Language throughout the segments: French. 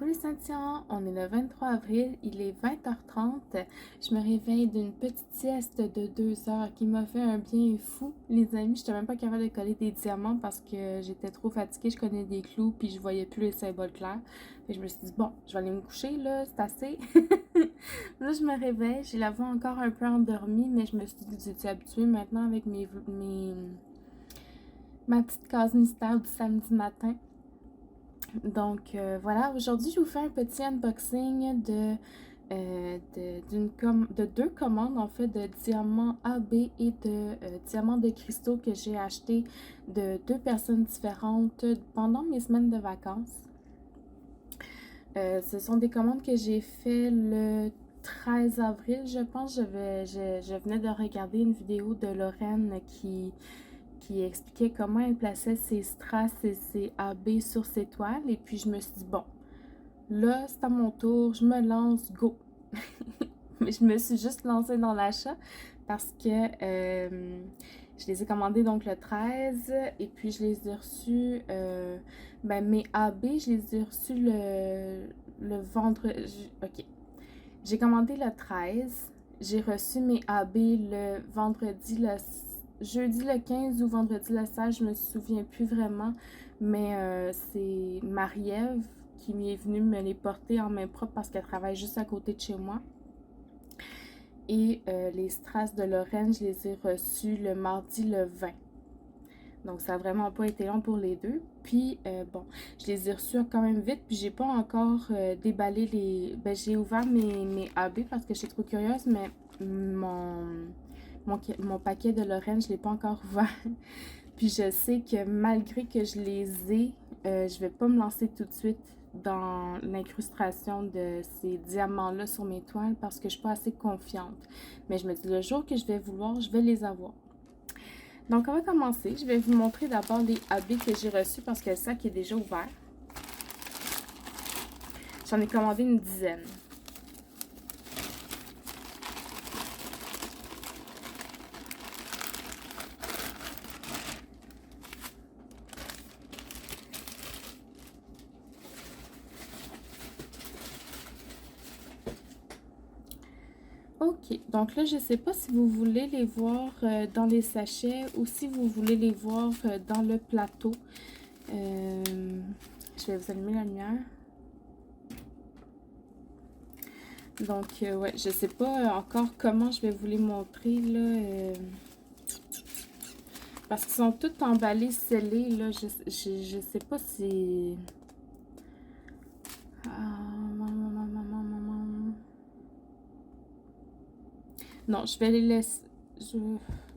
Coucou les Saint-Tian, on est le 23 avril, il est 20h30. Je me réveille d'une petite sieste de 2 heures qui m'a fait un bien fou. Les amis, je n'étais même pas capable de coller des diamants parce que j'étais trop fatiguée, je connais des clous puis je voyais plus les symboles clairs. Et je me suis dit, bon, je vais aller me coucher là, c'est assez. Là, je me réveille, j'ai la voix encore un peu endormie, mais je me suis dit, j'étais habituée maintenant avec ma petite case mystère du samedi matin. Donc voilà, aujourd'hui je vous fais un petit unboxing de deux commandes en fait de diamants AB et de diamants de cristaux que j'ai acheté de deux personnes différentes pendant mes semaines de vacances. Ce sont des commandes que j'ai fait le 13 avril, je pense. Je venais de regarder une vidéo de Lorraine qui expliquait comment elle plaçait ses strass et ses AB sur ses toiles. Et puis je me suis dit, bon, là c'est à mon tour, je me lance, go! Mais je me suis juste lancée dans l'achat parce que je les ai commandés donc le 13 et puis je les ai reçus, mes AB, je les ai reçus le vendredi. Ok, j'ai commandé le 13, j'ai reçu mes AB le vendredi, le jeudi le 15 ou vendredi le 16, je me souviens plus vraiment, mais c'est Marie-Ève qui m'est venue me les porter en main propre parce qu'elle travaille juste à côté de chez moi. Et les strass de Lorraine, je les ai reçus le mardi le 20. Donc, ça n'a vraiment pas été long pour les deux. Puis, bon, je les ai reçus quand même vite. Puis, j'ai pas encore déballé les... Ben, j'ai ouvert mes AB parce que j'étais trop curieuse, mais mon paquet de Lorraine, je ne l'ai pas encore ouvert. Puis, je sais que malgré que je les ai, je vais pas me lancer tout de suite dans l'incrustation de ces diamants-là sur mes toiles parce que je suis pas assez confiante. Mais je me dis, le jour que je vais vouloir, je vais les avoir. Donc, on va commencer. Je vais vous montrer d'abord les habits que j'ai reçus parce que le sac est déjà ouvert. J'en ai commandé une dizaine. Ok, donc là, je ne sais pas si vous voulez les voir dans les sachets ou si vous voulez les voir dans le plateau. Je vais vous allumer la lumière. Donc, ouais, je sais pas encore comment je vais vous les montrer, là. Parce qu'ils sont tous emballés, scellés, là. Je sais pas si... Non, je vais les laisser...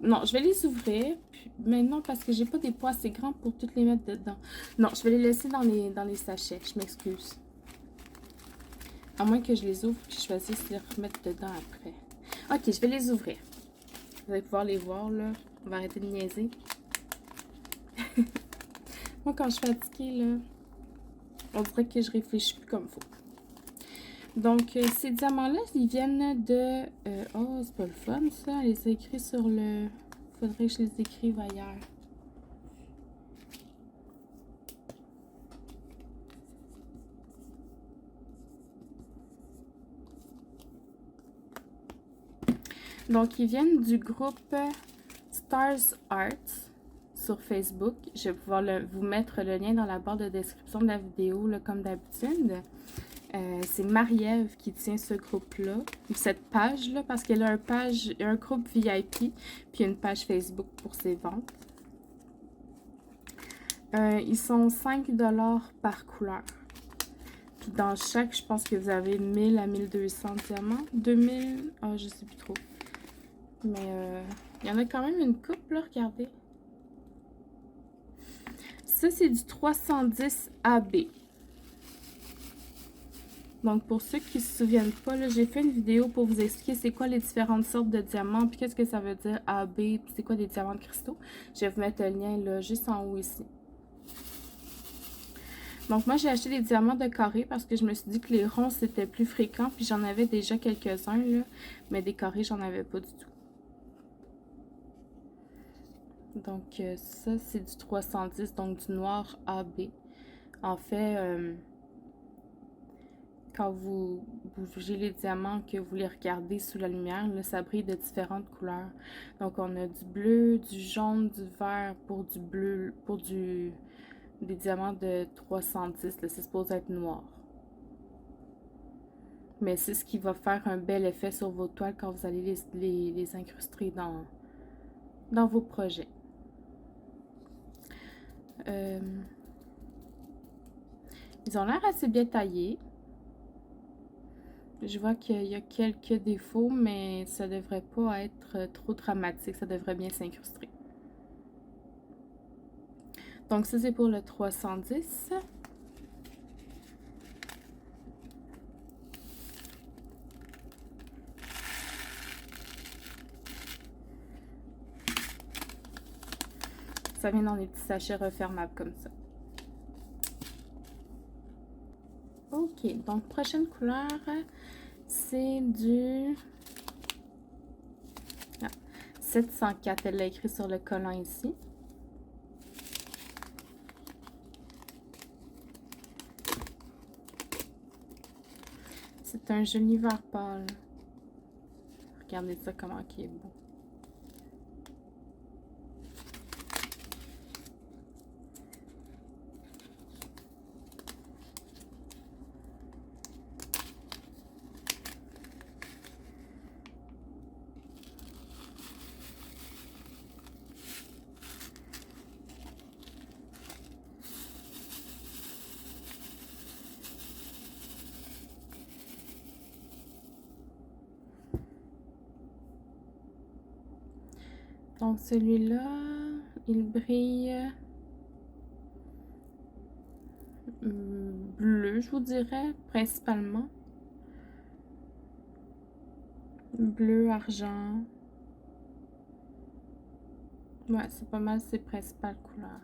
Non, je vais les ouvrir. Puis, mais non, parce que j'ai pas des poids assez grands pour toutes les mettre dedans. Non, je vais les laisser dans les sachets. Je m'excuse. À moins que je les ouvre et que je choisisse de les remettre dedans après. Ok, je vais les ouvrir. Vous allez pouvoir les voir, là. On va arrêter de niaiser. Moi, quand je suis fatiguée, là, on dirait que je réfléchis plus comme il faut. Donc, ces diamants-là, ils viennent de... oh, c'est pas le fun, ça. Elle les a écrits sur le... Faudrait que je les écrive ailleurs. Donc, ils viennent du groupe Stars Art sur Facebook. Je vais pouvoir vous mettre le lien dans la barre de description de la vidéo, là, comme d'habitude. C'est Marie-Ève qui tient ce groupe-là, cette page-là, parce qu'elle a un groupe VIP, puis une page Facebook pour ses ventes. Ils sont 5 $ par couleur. Puis dans chaque, je pense que vous avez 1000 à 1200 diamants. 2000, je sais plus trop. Mais il y en a quand même une coupe, là, regardez. Ça, c'est du 310 AB. Donc, pour ceux qui ne se souviennent pas, j'ai fait une vidéo pour vous expliquer c'est quoi les différentes sortes de diamants, puis qu'est-ce que ça veut dire AB, puis c'est quoi des diamants de cristaux. Je vais vous mettre le lien là, juste en haut ici. Donc, moi, j'ai acheté des diamants de carré parce que je me suis dit que les ronds, c'était plus fréquent, puis j'en avais déjà quelques-uns, là, mais des carrés, j'en avais pas du tout. Donc, ça, c'est du 310, donc du noir AB. En fait... quand vous bougez les diamants, que vous les regardez sous la lumière, là, ça brille de différentes couleurs. Donc, on a du bleu, du jaune, du vert pour du bleu, pour des diamants de 310. C'est supposé être noir. Mais c'est ce qui va faire un bel effet sur vos toiles quand vous allez les incruster dans vos projets. Ils ont l'air assez bien taillés. Je vois qu'il y a quelques défauts, mais ça devrait pas être trop dramatique. Ça devrait bien s'incruster. Donc ça, c'est pour le 310. Ça vient dans des petits sachets refermables comme ça. Ok, donc prochaine couleur, c'est du 704. Elle l'a écrit sur le collant ici. C'est un joli vert pâle. Regardez ça, comment il est beau. Donc celui-là, il brille bleu, je vous dirais, principalement. Bleu, argent. Ouais, c'est pas mal ses principales couleurs.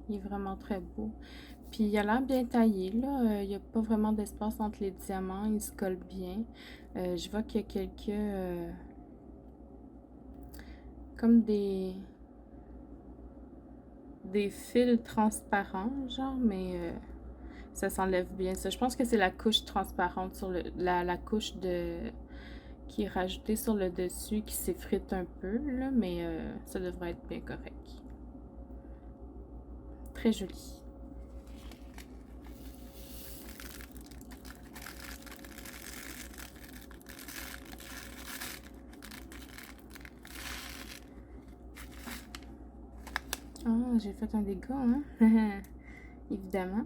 Il est vraiment très beau. Puis il a l'air bien taillé, là. Il n'y a pas vraiment d'espace entre les diamants. Il se colle bien. Je vois qu'il y a quelques... comme des fils transparents, genre, mais ça s'enlève bien. Ça, je pense que c'est la couche transparente sur la couche qui est rajoutée sur le dessus, qui s'effrite un peu, là, mais ça devrait être bien correct. Très joli. Oh, j'ai fait un dégât, hein? Évidemment.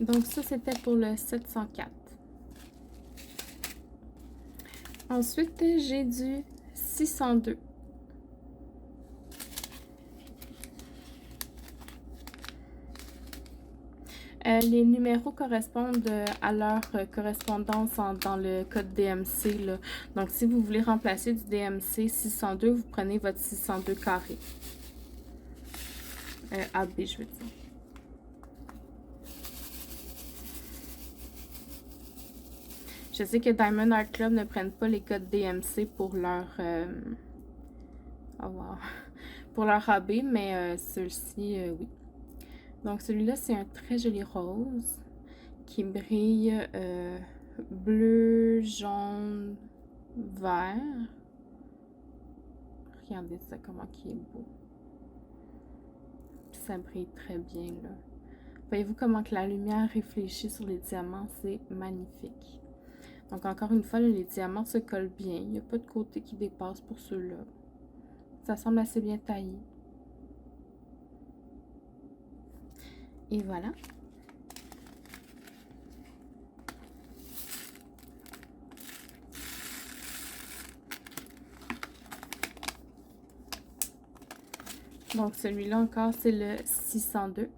Donc ça, c'était pour le 704. Ensuite, j'ai du 602. Les numéros correspondent à leur correspondance dans le code DMC, là. Donc, si vous voulez remplacer du DMC 602, vous prenez votre 602 carré. AB, je veux dire. Je sais que Diamond Art Club ne prennent pas les codes DMC pour leur... oh wow. Pour leur AB, mais ceux-ci, oui. Donc, celui-là, c'est un très joli rose qui brille bleu, jaune, vert. Regardez ça, comment il est beau. Ça brille très bien, là. Voyez-vous comment que la lumière réfléchit sur les diamants? C'est magnifique. Donc, encore une fois, là, les diamants se collent bien. Il n'y a pas de côté qui dépasse pour ceux-là. Ça semble assez bien taillé. Et voilà. Donc, celui-là encore, c'est le 602.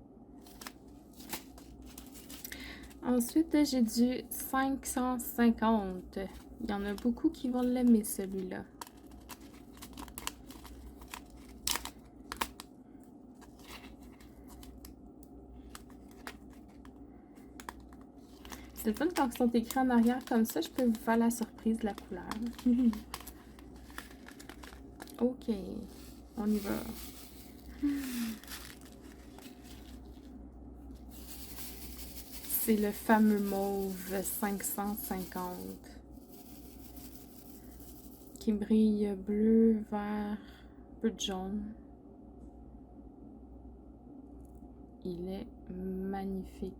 Ensuite, j'ai du 550. Il y en a beaucoup qui vont l'aimer, celui-là. C'est le fun quand ils sont écrits en arrière comme ça, je peux vous faire la surprise de la couleur. Ok, on y va. C'est le fameux mauve 550 qui brille bleu, vert, peu de jaune. Il est magnifique.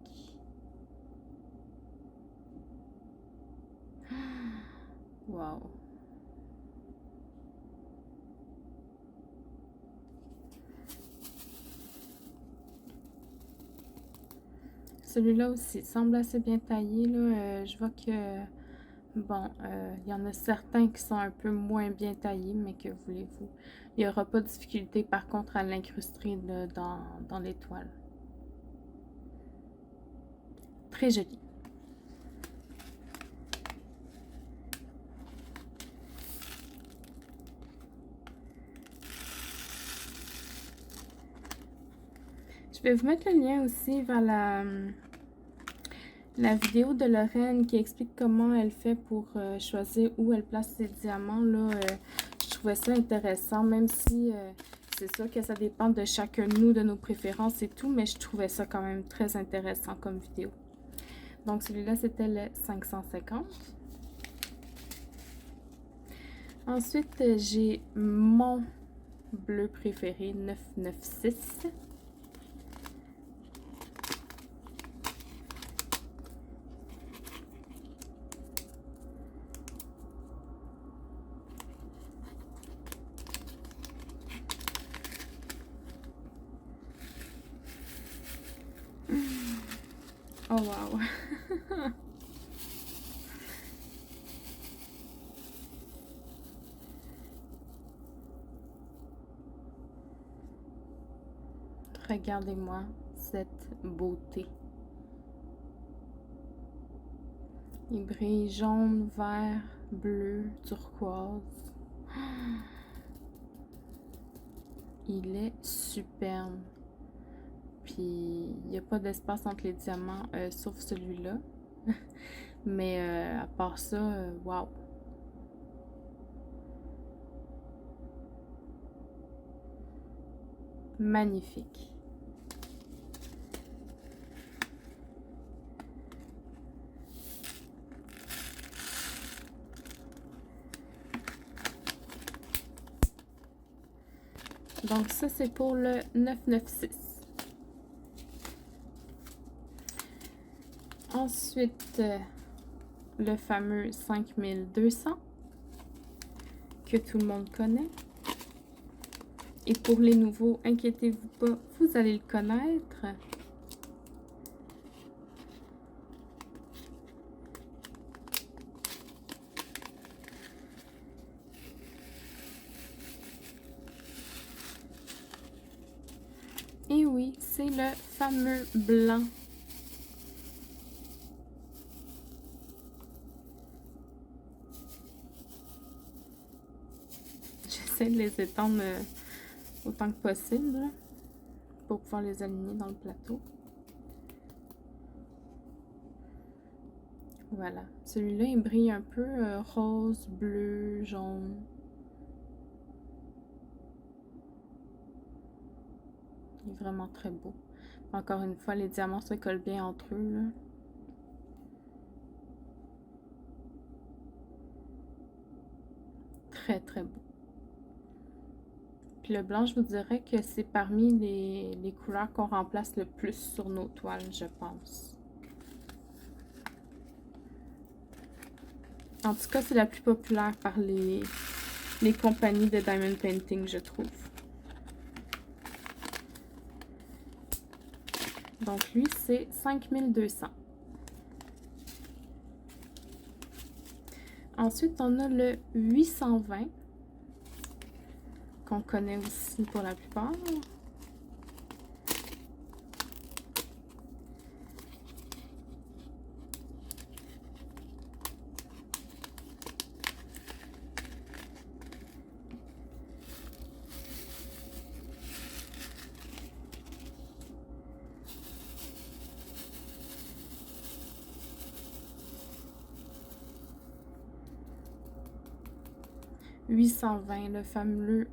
Wow. Celui-là aussi semble assez bien taillé. Là. Je vois que, bon, il y en a certains qui sont un peu moins bien taillés, mais que voulez-vous? Il n'y aura pas de difficulté, par contre, à l'incruster dans l'étoile. Très joli. Je vais vous mettre le lien aussi vers la vidéo de Lorraine qui explique comment elle fait pour choisir où elle place ses diamants. Là, je trouvais ça intéressant, même si c'est sûr que ça dépend de chacun de nous, de nos préférences et tout, mais je trouvais ça quand même très intéressant comme vidéo. Donc celui-là, c'était le 550. Ensuite, j'ai mon bleu préféré, 996. Oh wow! Regardez-moi cette beauté. Il brille jaune, vert, bleu, turquoise. Il est superbe. Puis, il n'y a pas d'espace entre les diamants, sauf celui-là. Mais à part ça, wow! Magnifique. Donc ça, c'est pour le 996. Ensuite, le fameux 5200 que tout le monde connaît. Et pour les nouveaux, inquiétez-vous pas, vous allez le connaître. Et oui, c'est le fameux blanc. J'essaie de les étendre autant que possible là, pour pouvoir les aligner dans le plateau. Voilà. Celui-là, il brille un peu rose, bleu, jaune. Il est vraiment très beau. Encore une fois, les diamants se collent bien entre eux, là. Très, très beau. Puis le blanc, je vous dirais que c'est parmi les couleurs qu'on remplace le plus sur nos toiles, je pense. En tout cas, c'est la plus populaire par les compagnies de diamond painting, je trouve. Donc lui, c'est 5200. Ensuite, on a le 820, qu'on connaît aussi pour la plupart. 820,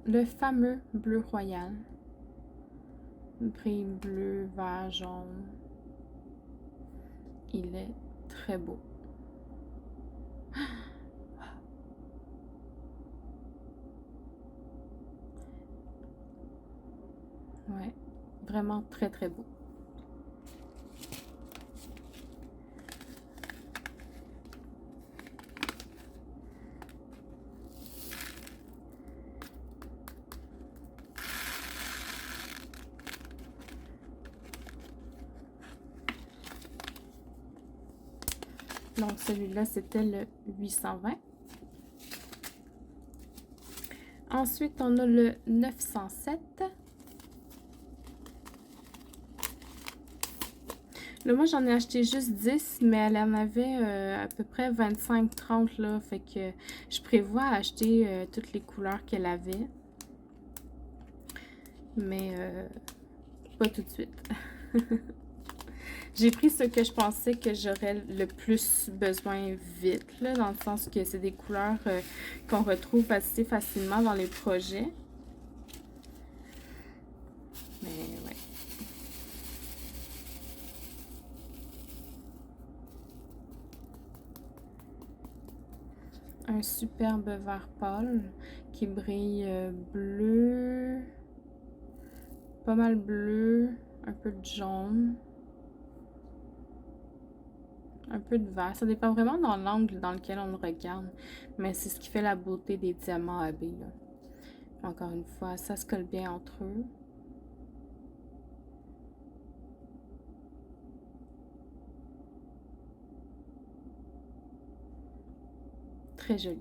le fameux bleu royal. Gris, bleu, vert, jaune. Il est très beau. Ouais, vraiment très très beau. Donc celui-là, c'était le 820. Ensuite, on a le 907. Là, moi, j'en ai acheté juste 10, mais elle en avait à peu près 25-30, là. Fait que je prévois acheter toutes les couleurs qu'elle avait. Mais pas tout de suite. J'ai pris ce que je pensais que j'aurais le plus besoin vite, là, dans le sens que c'est des couleurs qu'on retrouve assez facilement dans les projets. Mais ouais. Un superbe vert pâle qui brille bleu, pas mal bleu, un peu de jaune, un peu de vert. Ça dépend vraiment dans l'angle dans lequel on le regarde, mais c'est ce qui fait la beauté des diamants AB, là. Encore une fois, ça se colle bien entre eux. Très joli.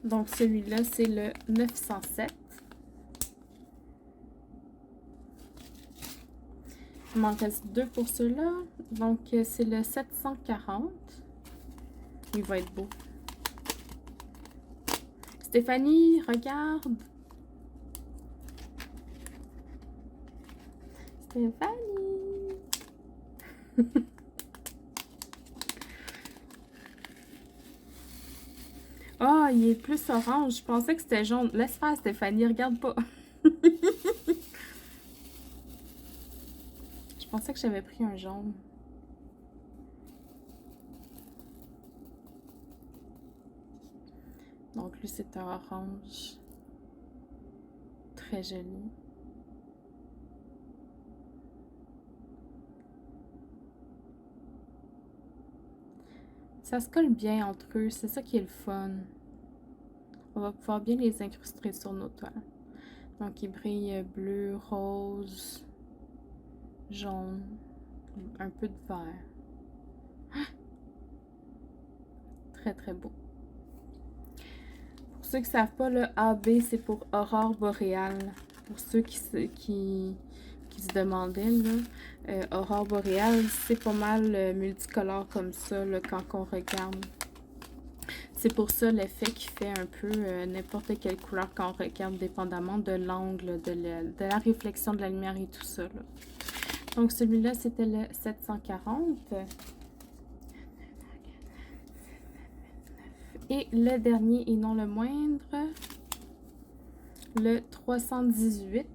Donc celui-là, c'est le 907. Il m'en reste 2 pour ceux-là. Donc c'est le 740. Il va être beau. Stéphanie, regarde. Stéphanie. Ah, il est plus orange. Je pensais que c'était jaune. Laisse faire, Stéphanie. Regarde pas. Je pensais que j'avais pris un jaune. Donc, lui, c'est un orange. Très joli. Ça se colle bien entre eux. C'est ça qui est le fun. On va pouvoir bien les incruster sur nos toiles. Donc, il brille bleu, rose, jaune, un peu de vert. Très, très beau. Pour ceux qui ne savent pas, le AB, c'est pour Aurore boréale. Pour ceux qui se demandaient, là, Aurore boréale, c'est pas mal multicolore comme ça, là, quand on regarde. C'est pour ça l'effet qui fait un peu n'importe quelle couleur quand on regarde, dépendamment de l'angle, de la réflexion de la lumière et tout ça, là. Donc celui-là, c'était le 740. Et le dernier et non le moindre, le 318,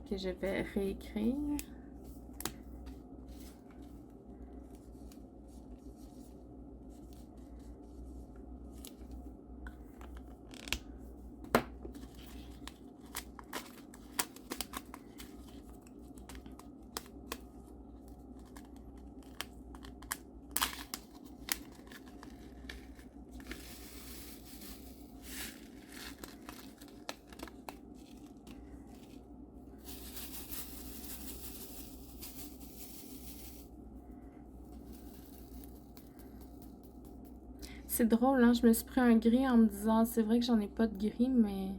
que je vais réécrire. C'est drôle, hein? Je me suis pris un gris en me disant, c'est vrai que j'en ai pas de gris, mais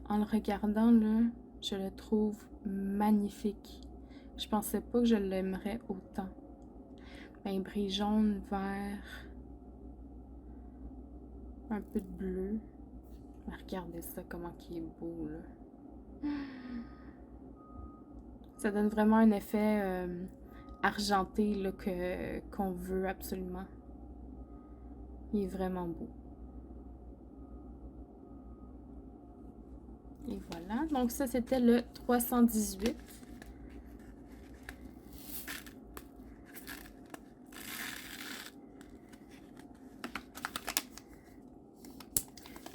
en le regardant, là, je le trouve magnifique. Je pensais pas que je l'aimerais autant. Ben, il brille jaune, vert, un peu de bleu. Regardez ça, comment il est beau, là. Ça donne vraiment un effet argenté là, qu'on veut absolument. Il est vraiment beau. Et voilà. Donc ça, c'était le 318.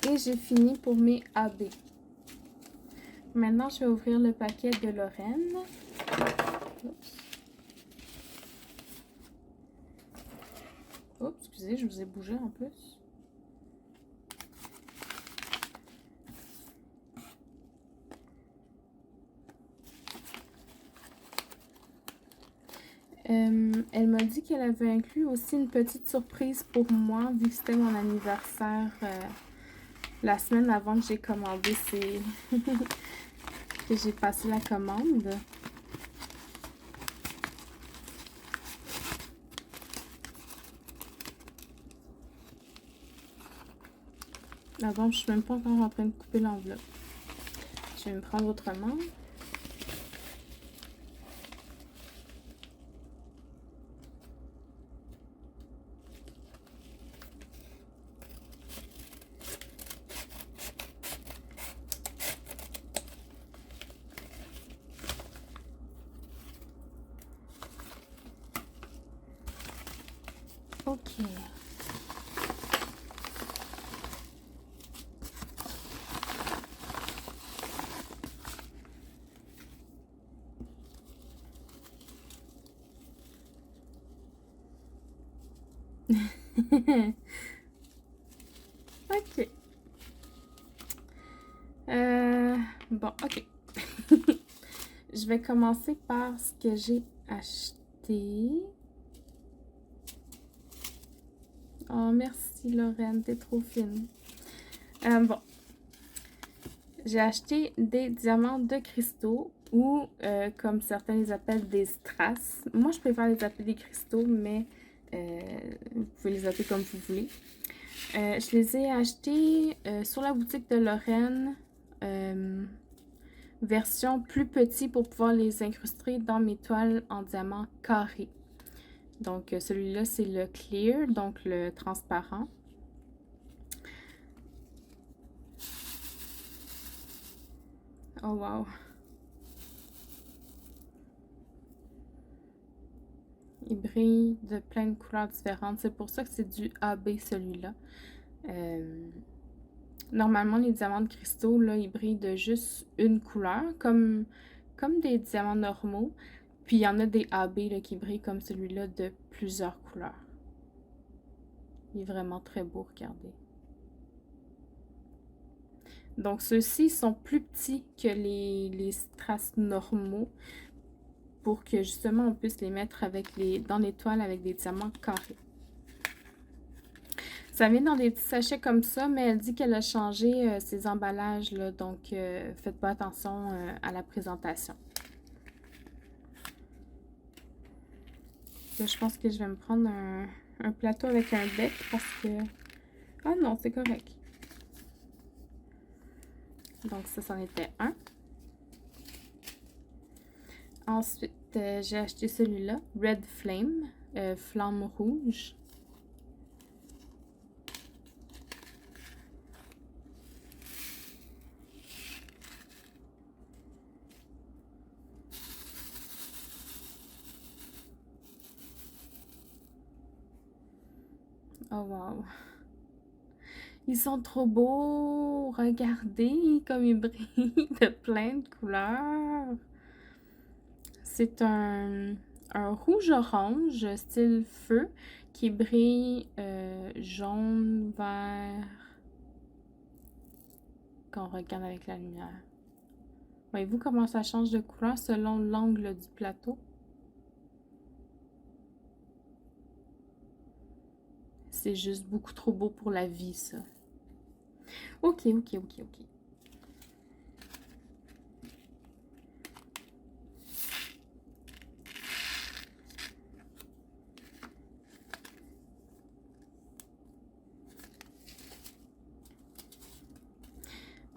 Et j'ai fini pour mes AB. Maintenant, je vais ouvrir le paquet de Lorraine. Oups. Oups, excusez, je vous ai bougé en plus. Elle m'a dit qu'elle avait inclus aussi une petite surprise pour moi, vu que c'était mon anniversaire la semaine avant que j'ai commandé que j'ai passé la commande. Ah bon, je suis même pas encore en train de couper l'enveloppe. Je vais me prendre autrement. Ok. Ok. Bon, ok. Je vais commencer par ce que j'ai acheté. Oh, merci Lorraine, t'es trop fine. Bon, j'ai acheté des diamants de cristaux ou, comme certains les appellent, des strass. Moi, je préfère les appeler des cristaux, mais vous pouvez les appeler comme vous voulez. Je les ai achetés sur la boutique de Lorraine, version plus petit pour pouvoir les incruster dans mes toiles en diamant carré. Donc, celui-là, c'est le clear, donc le transparent. Oh, wow! Il brille de plein de couleurs différentes. C'est pour ça que c'est du AB, celui-là. Normalement, les diamants de cristaux, là, ils brillent de juste une couleur, comme des diamants normaux. Puis, il y en a des AB là, qui brillent comme celui-là de plusieurs couleurs. Il est vraiment très beau, regardez. Donc, ceux-ci sont plus petits que les strass normaux pour que, justement, on puisse les mettre dans les toiles avec des diamants carrés. Ça vient dans des petits sachets comme ça, mais elle dit qu'elle a changé ses emballages, là, donc faites pas attention à la présentation. Là, je pense que je vais me prendre un plateau avec un bec parce que... Ah non, c'est correct. Donc ça, c'en était un. Ensuite, j'ai acheté celui-là, Red Flame, flamme rouge. Oh wow! Ils sont trop beaux! Regardez comme ils brillent de plein de couleurs! C'est un rouge-orange, style feu, qui brille jaune, vert, quand on regarde avec la lumière. Voyez-vous comment ça change de couleur selon l'angle du plateau? C'est juste beaucoup trop beau pour la vie, ça. Ok.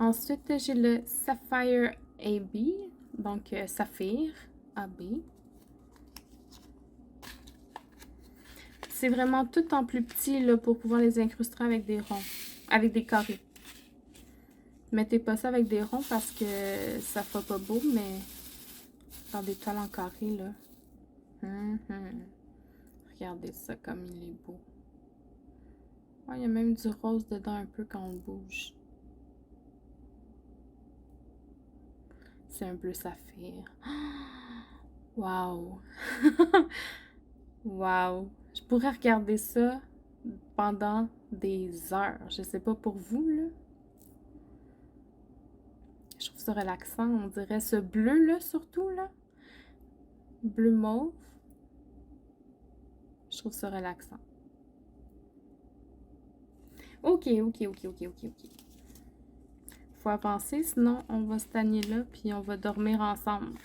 Ensuite, j'ai le Sapphire AB, donc Saphir AB. c'est vraiment tout en plus petit là, pour pouvoir les incruster avec des ronds, avec des carrés. Mettez pas ça avec des ronds parce que ça fera pas beau, mais dans des toiles en carré, là. Regardez ça comme il est beau. Ouais, il y a même du rose dedans un peu quand on bouge. C'est un bleu saphir. Wow! Wow! Je pourrais regarder ça pendant des heures. Je sais pas pour vous, là. Je trouve ça relaxant. On dirait ce bleu-là, surtout, là. Bleu mauve. Je trouve ça relaxant. Ok. Faut avancer, sinon on va se tanner là, puis on va dormir ensemble.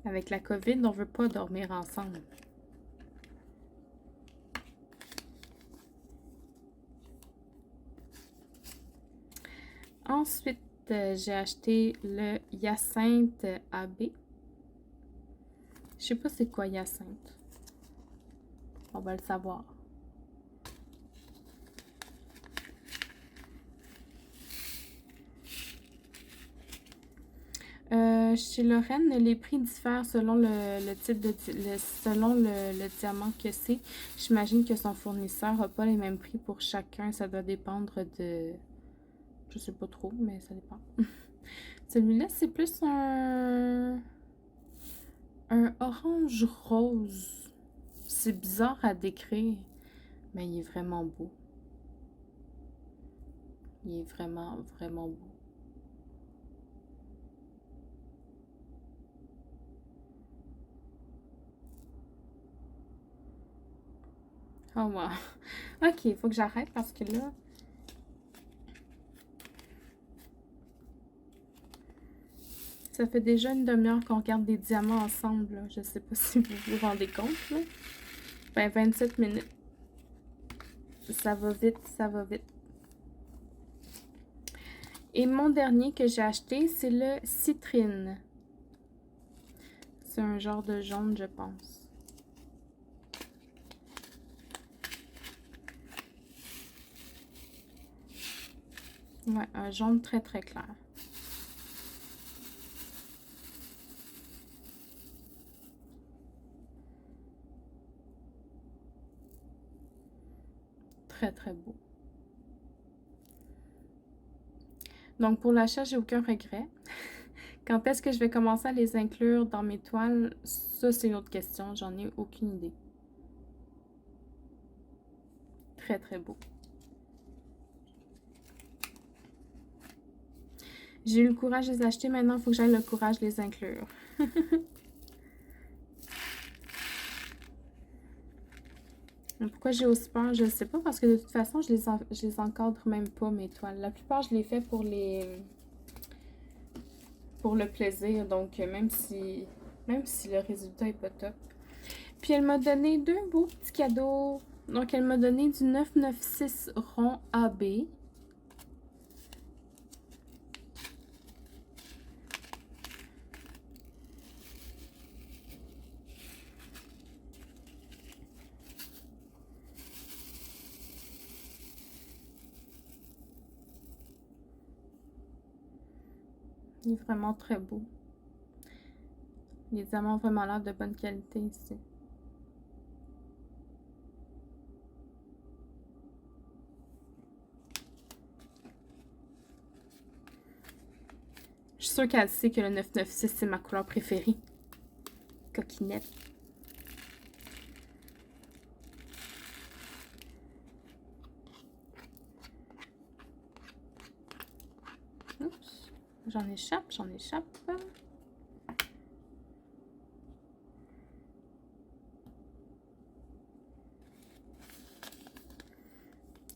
Avec la COVID, on veut pas dormir ensemble. Ensuite, j'ai acheté le Hyacinthe AB. Je sais pas c'est quoi Hyacinthe. On va le savoir. Chez Lorraine, les prix diffèrent selon le type de selon le diamant que c'est. J'imagine que son fournisseur n'a pas les mêmes prix pour chacun. Ça doit dépendre de... Je sais pas trop, mais ça dépend. Celui-là, c'est plus un orange rose. C'est bizarre à décrire, mais il est vraiment beau. Il est vraiment, vraiment beau. Oh wow. Ok, il faut que j'arrête parce que là... Ça fait déjà une demi-heure qu'on regarde des diamants ensemble. Là. Je sais pas si vous vous rendez compte. Là. Ben, 27 minutes. Ça va vite, ça va vite. Et mon dernier que j'ai acheté, c'est le citrine. C'est un genre de jaune, je pense. Ouais, un jaune très très clair. Très très beau. Donc pour l'achat, j'ai aucun regret. Quand est-ce que je vais commencer à les inclure dans mes toiles? Ça, c'est une autre question. J'en ai aucune idée. Très très beau. J'ai eu le courage de les acheter, maintenant il faut que j'aille le courage de les inclure. Pourquoi j'ai aussi peur? Je ne sais pas, parce que de toute façon, je les encadre même pas, mes toiles. La plupart, je les fais pour le plaisir, donc même si le résultat est pas top. Puis elle m'a donné deux beaux petits cadeaux. Donc elle m'a donné du 996 rond AB. Il est vraiment très beau. Les diamants ont vraiment l'air de bonne qualité ici. Je suis sûre qu'elle sait que le 996, c'est ma couleur préférée. Coquinette. Oups. J'en échappe, j'en échappe.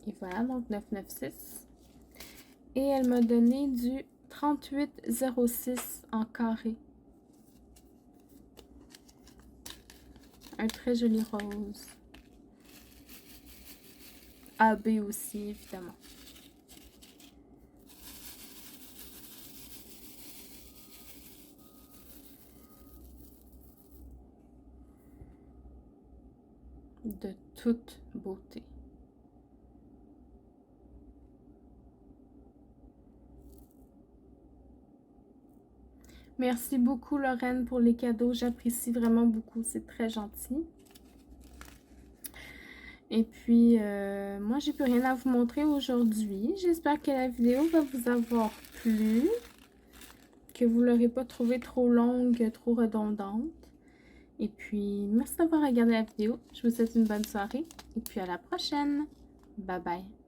Et voilà, donc 996. Et elle m'a donné du 3806 en carré. Un très joli rose. AB aussi, évidemment. de toute beauté. Merci beaucoup, Lorraine, pour les cadeaux. J'apprécie vraiment beaucoup. C'est très gentil. Et puis, moi, j'ai plus rien à vous montrer aujourd'hui. J'espère que la vidéo va vous avoir plu, que vous ne l'aurez pas trouvée trop longue, trop redondante. Et puis, merci d'avoir regardé la vidéo. Je vous souhaite une bonne soirée et puis à la prochaine. Bye bye.